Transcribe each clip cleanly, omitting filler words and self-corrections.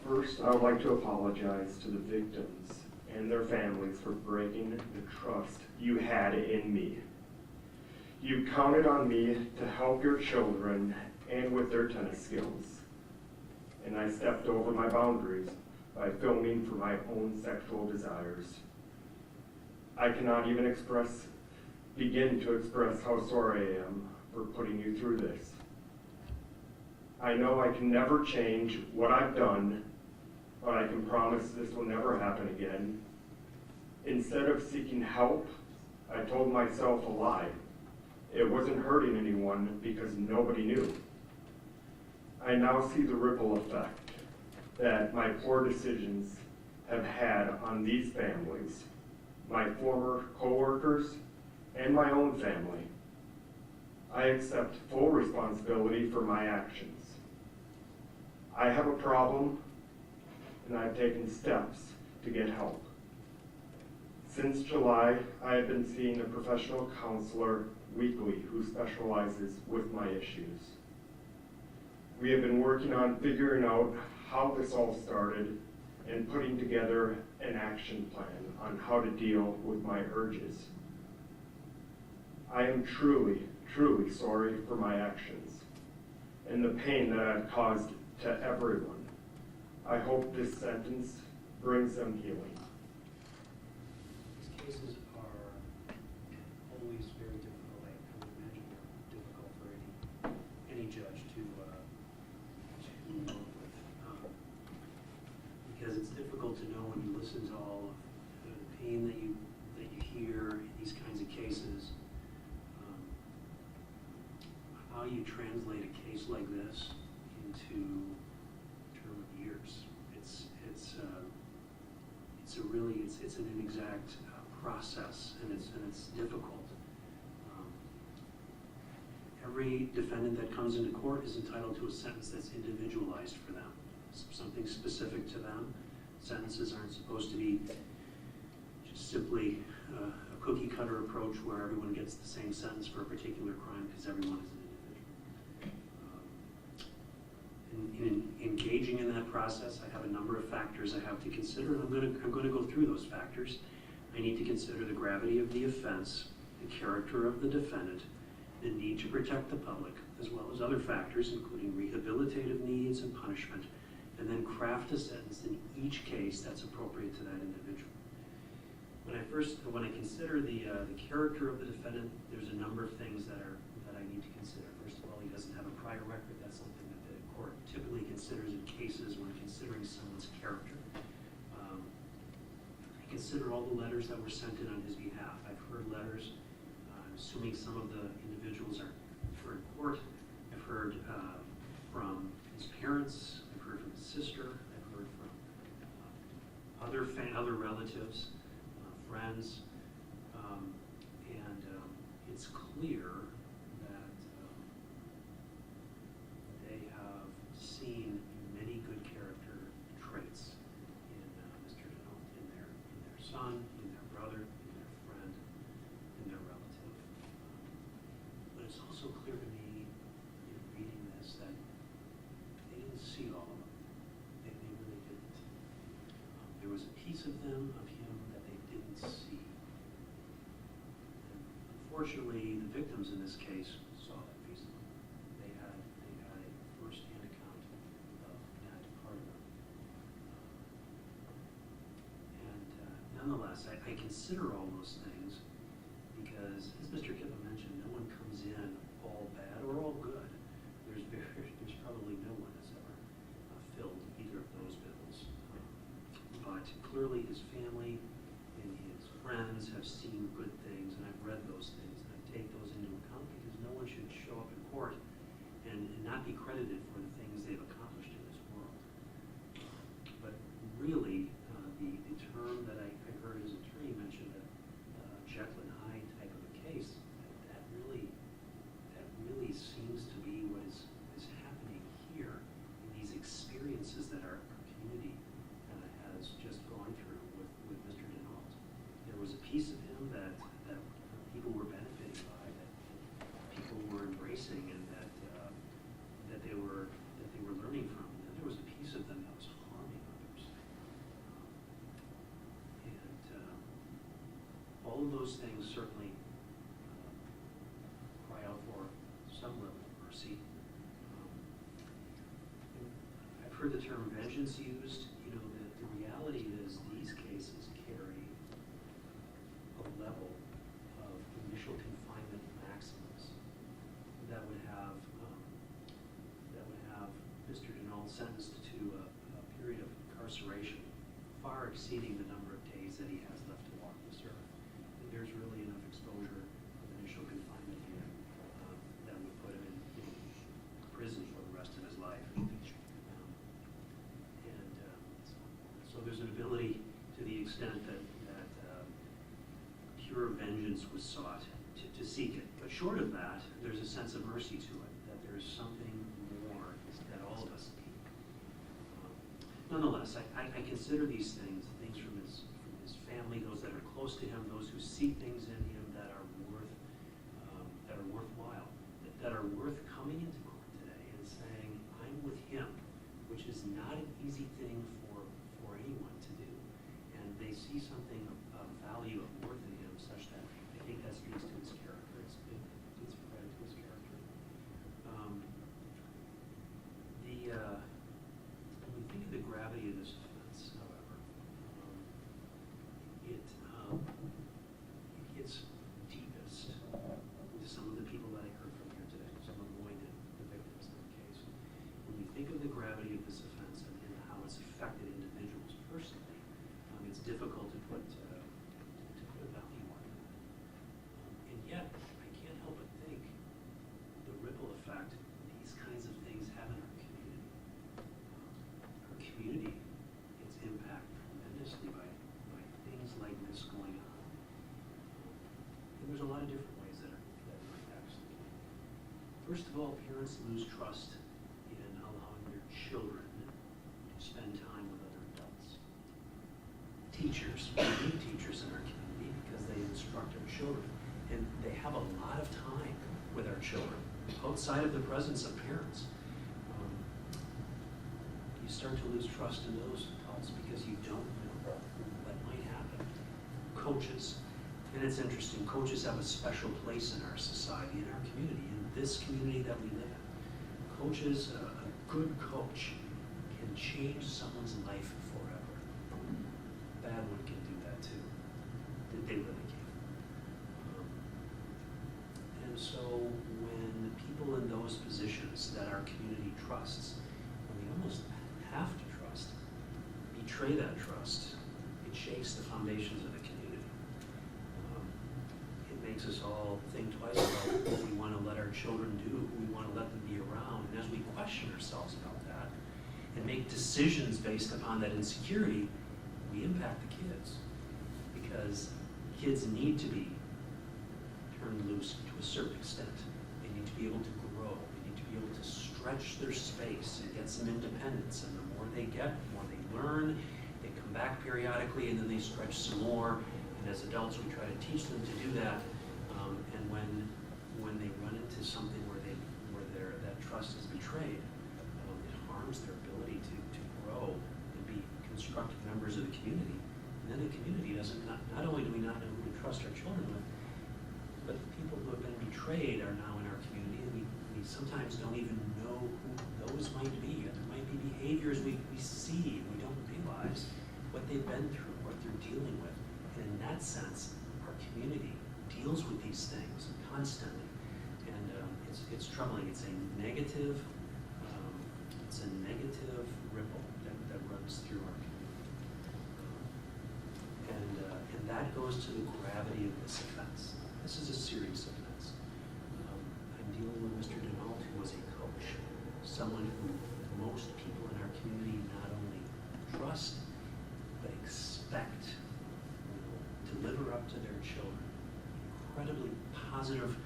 First, I would like to apologize to the victims and their families for breaking the trust you had in me. You counted on me to help your children and with their tennis skills. And I stepped over my boundaries by filming for my own sexual desires. I cannot even begin to express how sorry I am for putting you through this. I know I can never change what I've done, but I can promise this will never happen again. Instead of seeking help, I told myself a lie. It wasn't hurting anyone because nobody knew. I now see the ripple effect that my poor decisions have had on these families, my former coworkers, and my own family. I accept full responsibility for my actions. I have a problem, and I've taken steps to get help. Since July, I have been seeing a professional counselor weekly who specializes with my issues. We have been working on figuring out how this all started and putting together an action plan on how to deal with my urges. I am truly, truly sorry for my actions and the pain that I've caused to everyone. I hope this sentence brings them healing. These cases are always very difficult. I would imagine they're difficult for any judge to work with, because it's difficult to know when you listen to all of the pain that you hear in these kinds of cases, how you translate a case like this into a term of years. It's an inexact process, and it's difficult. Every defendant that comes into court is entitled to a sentence that's individualized for them, something specific to them. Sentences aren't supposed to be just simply a cookie cutter approach where everyone gets the same sentence for a particular crime because everyone is an individual. In engaging in that process, I have a number of factors I have to consider, and I'm going to go through those factors. I need to consider the gravity of the offense, the character of the defendant, the need to protect the public, as well as other factors, including rehabilitative needs and punishment, and then craft a sentence in each case that's appropriate to that individual. When I consider the character of the defendant, there's a number of things that I need to consider. First of all, he doesn't have a prior record. That's something that the court typically considers in cases when considering someone's character. I consider all the letters that were sent in on his behalf. I've heard letters. I'm assuming some of the individuals are in court. I've heard from his parents. I've heard from his sister. I've heard from other relatives, friends, and it's clear that they have seen many good character traits in Mr. Denault, in their son, in their brother, in their friend, in their relative. But it's also clear to me in reading this that they didn't see all of them. They really didn't. There was a piece of him that they didn't see. And unfortunately, the victims in this case saw that piece of him. They had a first-hand account of that part of them. Nonetheless, I consider all those things because, as Mr. Kippa mentioned, no one comes in all bad or all good. There's probably no one that's ever filled either of those bills. But clearly his family and his friends have seen good things, and I've read those things, and I take those into account because no one should show up in court and not be credited for the things they've accomplished in this world. But really, the term that I heard his attorney mention, a Jekyll and Hyde type of a case, that really seems to be what is happening here in these experiences that our community has just gone through with Mr. Denault. There was a piece of him that people were benefiting by, that people were embracing, and that they were learning from. And then there was a piece of them that was harming all of those things certainly cry out for some level of mercy. I've heard the term vengeance used. You know, the reality is these cases carry a level of initial confinement maximums that would have Mr. Denault sentenced to a period of incarceration far exceeding the number of days that he has left to walk this earth. There's really enough exposure of initial confinement here that would put him in prison for the rest of his life. So there's an ability, to the extent that pure vengeance was sought, to seek it. But short of that, there's a sense of mercy to it, that there's something more that all of us need. Nonetheless, I consider these things from his family, those that are close to him, those who see things in him that are worthwhile, that are worth coming into court today and saying, I'm with him, which is not an easy thing for anyone to do. And they see something of value, of worth in him, such that I think that speaks to his character. It's a credit to his character. When we think of the gravity of this offense, however, it gets deepest to some of the people that I heard from here today, some of the victims in the case. When we think of the gravity of this offense and how it's affected individuals personally, it's difficult to put a value on it. And yet, I can't help but think the ripple effect these kinds of things have in our community. Our community gets impacted tremendously by things like this going on. And there's a lot of different ways that impacts the community. First of all, parents lose trust in allowing their children to spend time with other adults. Teachers, we need teachers in our community because they instruct our children, and they have a lot of time with our children outside of the presence of parents. You start to lose trust in those adults because you don't know what might happen. Coaches, and it's interesting, coaches have a special place in our society, in our community, in this community that we live in. Coaches, a good coach can change someone's life forever. A bad one can do that too. They really can. And so when people in those positions that our community trusts, and we almost have to trust, betray that trust, it shakes the foundations of the community. It makes us all think twice about what we want to let our children do, who we want to let them be around. And as we question ourselves about that and make decisions based upon that insecurity, we impact the kids. Because kids need to be turned loose to a certain extent. They need to be able to grow. They need to be able to stretch their space and get some independence. And the more they get, the more they learn. They come back periodically and then they stretch some more. And as adults, we try to teach them to do that. And when they run into something where that trust is betrayed, it harms their ability to grow and be constructive members of the community. And then the community doesn't, not only do we not know who to trust our children with, but the people who have been betrayed are now in our community, and we sometimes don't even know who those might be. There might be behaviors we see and we don't realize what they've been through, what they're dealing with. And in that sense, our community deals with these things constantly. And it's troubling. It's a negative ripple that runs through our community. And that goes to the gravity of this offense. This is a serious offense. I'm dealing with Mr. Denault, who was a coach, someone who most people in our community not only trust, but expect to live up to their children. Incredibly positive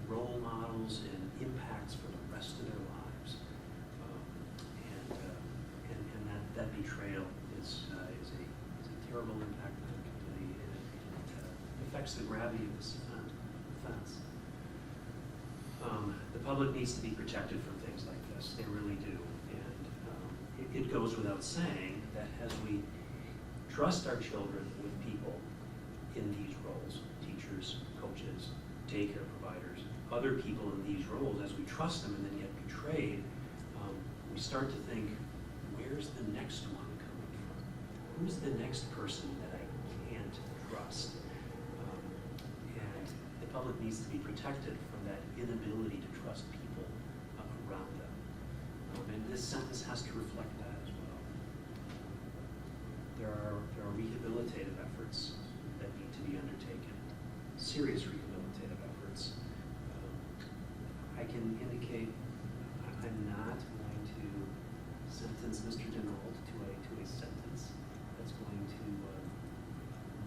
role models and impacts for the rest of their lives. And that betrayal is a terrible impact on the community, and it affects the gravity of this offense. The public needs to be protected from things like this. They really do. And it goes without saying that as we trust our children with people in these roles, teachers, coaches, daycare providers, other people in these roles, as we trust them and then get betrayed, we start to think, where's the next one coming from? Who's the next person that I can't trust? And the public needs to be protected from that inability to trust people around them. And this sentence has to reflect that as well. There are rehabilitative efforts that need to be undertaken, serious rehabilitative efforts. I can indicate I'm not going to sentence Mr. Denault to a sentence that's going to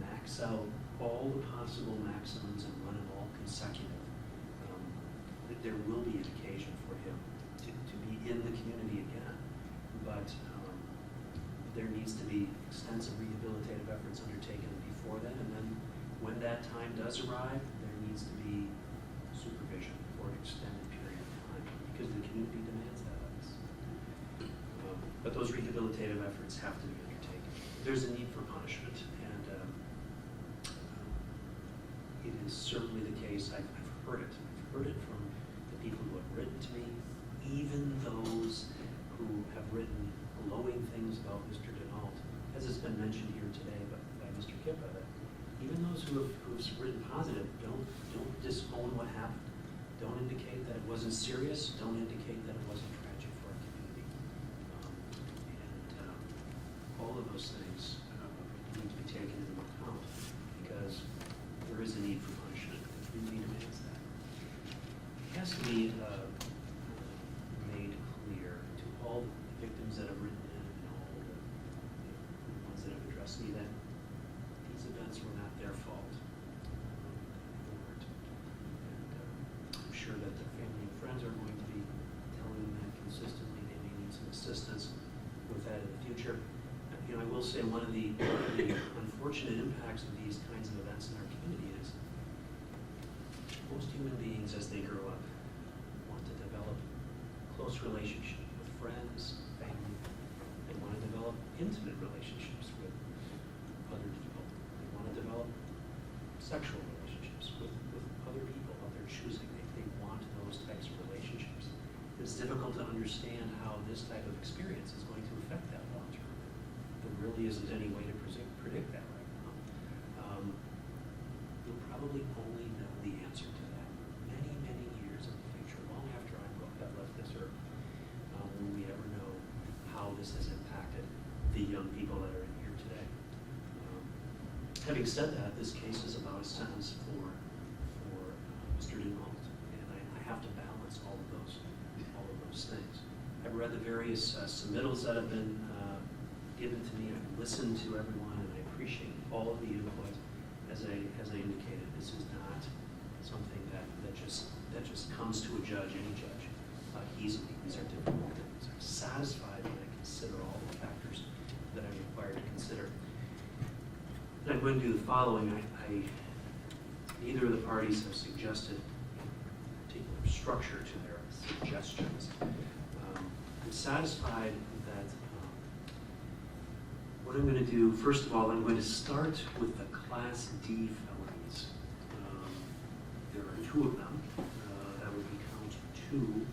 max out all the possible maximums and run them all consecutive. There will be an occasion for him to be in the community again, but there needs to be extensive rehabilitative efforts undertaken before then, and then when that time does arrive, there needs to be supervision for an extended period of time, because the community demands that of us. But those rehabilitative efforts have to be undertaken. There's a need for punishment, and it is certainly the case. I've heard it. I've heard it from the people who have written to me, even those who have written glowing things about Mr. Denault, as has been mentioned here today by Mr. Kippa, that even those who have written positive don't disown what happened. Don't indicate that it wasn't serious. Don't indicate that it wasn't tragic for our community. All of those things need to be taken into account, because there is a need for punishment. The community demands that. It has to be made clear to all the victims that have written in and all the ones that have addressed me that these events were not their fault. They weren't. And I'm sure that their family and friends are going to be telling them that consistently. They may need some assistance with that in the future. I will say one of the unfortunate impacts of these kinds of events in our community is most human beings, as they grow up, want to develop close relationships with friends, family. They want to develop intimate relationships with other people. They want to develop sexual relationships with other people of their choosing. They want those types of relationships. It's difficult to understand how this type of experience is going to affect that long term. There really isn't any way to predict that right now. You'll probably only know the answer to that many, many years in the future, long after I've left this earth. Will we ever know how this has impacted the young people that are in here today? Having said that, this case is about a sentence for Mr. Denault, and I have to balance all of those things. I've read the various submittals that have been given to me. I've listened to everyone, and I appreciate all of the input. As I indicated, this is not something that just comes to a judge, any judge, easily. These are difficult things. I'm satisfied when I consider all the factors that I'm required to consider. And I'm going to do the following. Neither of the parties have suggested a particular structure to their suggestions. I'm satisfied that what I'm going to do, first of all, I'm going to start with the Class D felonies. There are two of them. That would be count 2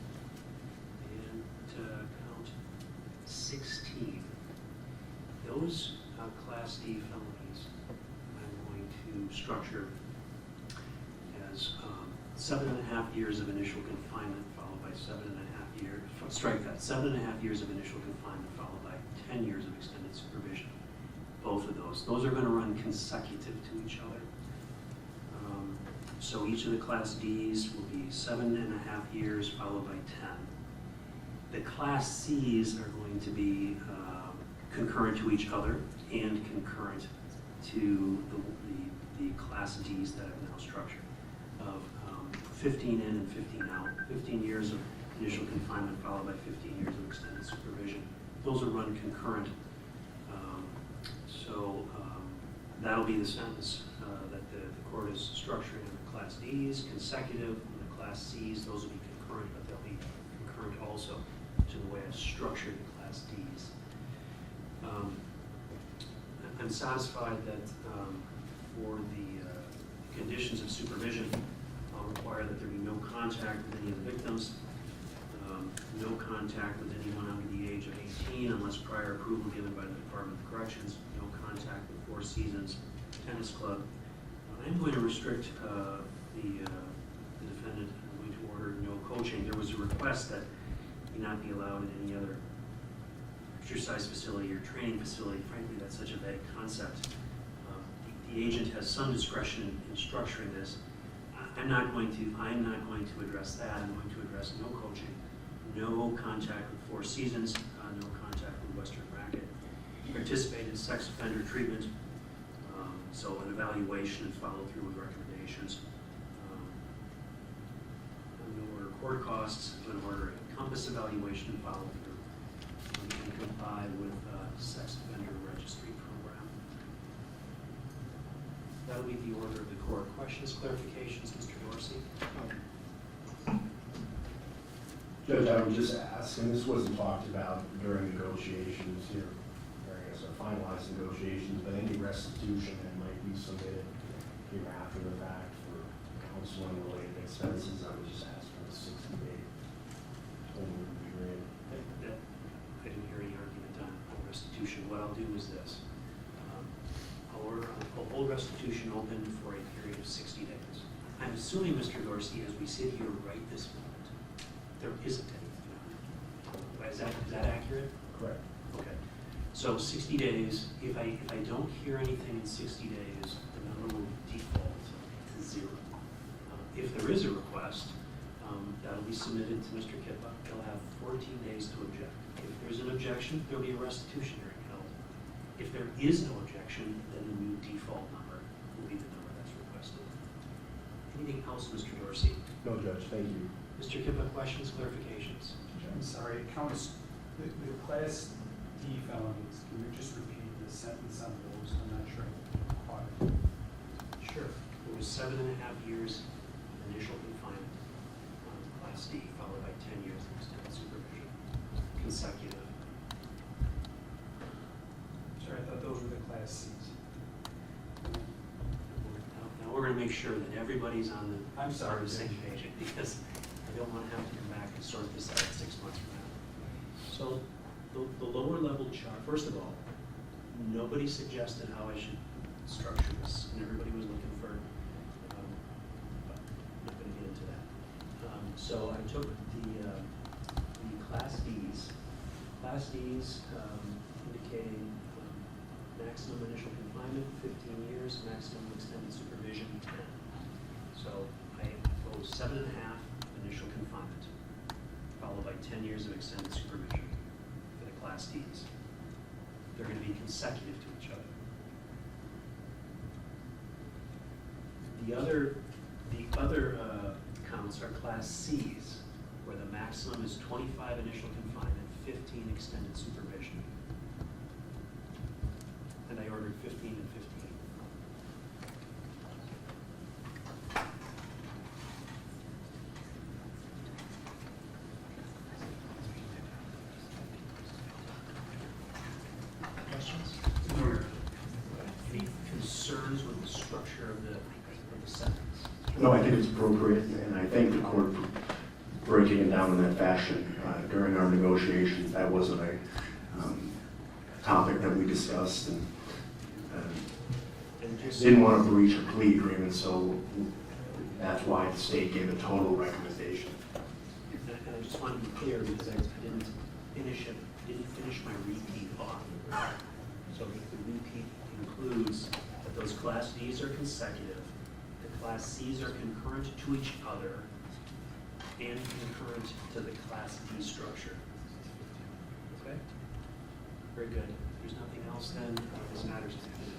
and count 16. Those Class D felonies I'm going to structure as 7.5 years of initial confinement followed by 7.5 years, strike that, 7.5 years of initial confinement followed by 10 years of extended supervision. Both of those. Those are going to run consecutive to each other. So each of the Class Ds will be 7.5 years followed by 10. The Class Cs are going to be concurrent to each other and concurrent to the Class Ds that I've now structured of 15 in and 15 out. 15 years of initial confinement followed by 15 years of extended supervision. Those will run concurrent. That'll be the sentence that the court is structuring in the Class Ds, consecutive. In the Class Cs, those will be concurrent, but they'll be concurrent also to the way I've structured the Class Ds. I'm satisfied that for the conditions of supervision require that there be no contact with any of the victims, no contact with anyone under the age of 18 unless prior approval given by the Department of Corrections, no contact with Four Seasons Tennis Club. I'm going to restrict the defendant. I'm going to order no coaching. There was a request that he not be allowed in any other exercise facility or training facility. Frankly, that's such a vague concept. The agent has some discretion in structuring this. I'm not going to address that. I'm going to address no coaching, no contact with Four Seasons, no contact with Western Racket, participate in sex offender treatment, so an evaluation and follow through with recommendations. I'm going to order court costs. I'm going to order a compass evaluation and follow through. I'm going to comply with sex offender registry program. That'll be the order of the court. Questions, clarifications, Mr. Dorsey? Judge, I would just ask, and this wasn't talked about during negotiations here, or I guess our finalized negotiations, but any restitution that might be submitted here after the fact for counseling related expenses, I would just ask for a 60-day total period. I didn't hear any argument on restitution. What I'll do is this. I'll hold restitution open for a period of 60 days. I'm assuming, Mr. Dorsey, as we sit here right this moment, there isn't anything on it. Is that accurate? Correct. Okay. So 60 days, if I don't hear anything in 60 days, the number will default to 0. If there is a request, that'll be submitted to Mr. Kippa. He'll have 14 days to object. If there's an objection, there'll be a restitution hearing held. If there is no objection, then the new default number will be the number that's requested. Anything else, Mr. Dorsey? No, Judge, thank you. Mr. Kippa, questions, clarifications? I'm sorry, it counts the Class D felonies. Can you just repeat the sentence on those? I'm not sure I caught it. Sure. It was 7.5 years initial confinement on Class D, followed by 10 years of extended supervision, consecutive. Sorry, I thought those were the Class Cs. Now we're going to make sure that everybody's on the I'm sorry, the same Judge. page, because I don't want to have to come back and sort this out 6 months from now. So the lower level chart, first of all, nobody suggested how I should structure this, and everybody was looking for, but I'm not going to get into that. So I took the Class Ds. Class Ds indicating maximum initial confinement, 15 years, maximum extended supervision, 10. So I propose 7.5 initial confinement, followed by 10 years of extended supervision for the Class Ds. They're going to be consecutive to each other. The other counts are Class Cs, where the maximum is 25 initial confinement, 15 extended supervision. And I ordered 15 and 15. Questions? Any concerns with the structure of the sentence? No, I think it's appropriate, and I thank the court for breaking it down in that fashion. During our negotiations, that wasn't a topic that we discussed, and just didn't want to breach a plea agreement, so that's why the state gave a total recommendation. And I just want to be clear, because I didn't finish my repeat off. So the repeat includes that those Class Ds are consecutive, the Class Cs are concurrent to each other, and concurrent to the Class D structure. Okay? Very good. If there's nothing else, then this matters to you.